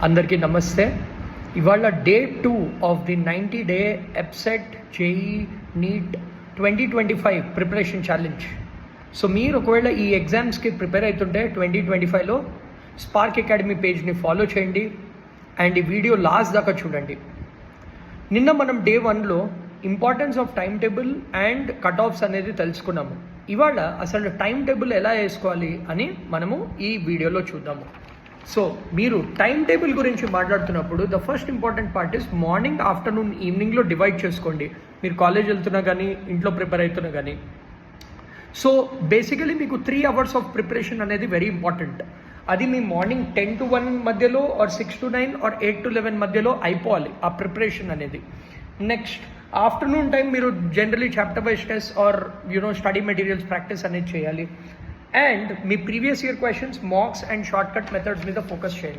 అందరికీ నమస్తే. ఇవాళ day 2 of the 90-day EAPCET JEE NEET 2025 preparation challenge. So మీరు ఒకవేళ ఈ ఎగ్జామ్స్కి ప్రిపేర్ అవుతుంటే 2025లో స్పార్క్ అకాడమీ పేజ్ని ఫాలో చేయండి అండ్ ఈ వీడియో లాస్ట్ దాకా చూడండి. నిన్న మనం డే 1లో importance of time table and cut offs అనేది తెలుసుకున్నాము. ఇవాళ అసలు టైం టేబుల్ ఎలా వేసుకోవాలి అని మనము ఈ వీడియోలో చూద్దాము. సో మీరు టైం టేబుల్ గురించి మాట్లాడుతున్నప్పుడు the first important part is morning, afternoon, ఈవినింగ్లో డివైడ్ చేసుకోండి. మీరు కాలేజ్ వెళ్తున్నా కానీ ఇంట్లో ప్రిపేర్ అవుతున్నా కానీ. సో బేసికలీ మీకు 3 hours ఆఫ్ ప్రిపరేషన్ అనేది వెరీ ఇంపార్టెంట్. అది మీ మార్నింగ్ 10 to 1 మధ్యలో ఆర్ 6 to 9 ఆర్ 8 to 11 మధ్యలో అయిపోవాలి ఆ ప్రిపరేషన్ అనేది. నెక్స్ట్ ఆఫ్టర్నూన్ టైం మీరు generally chapter wise test or study materials practice అనేది చేయాలి. అండ్ మీ previous year questions, mocks and shortcut methods మీద ఫోకస్ చేయండి.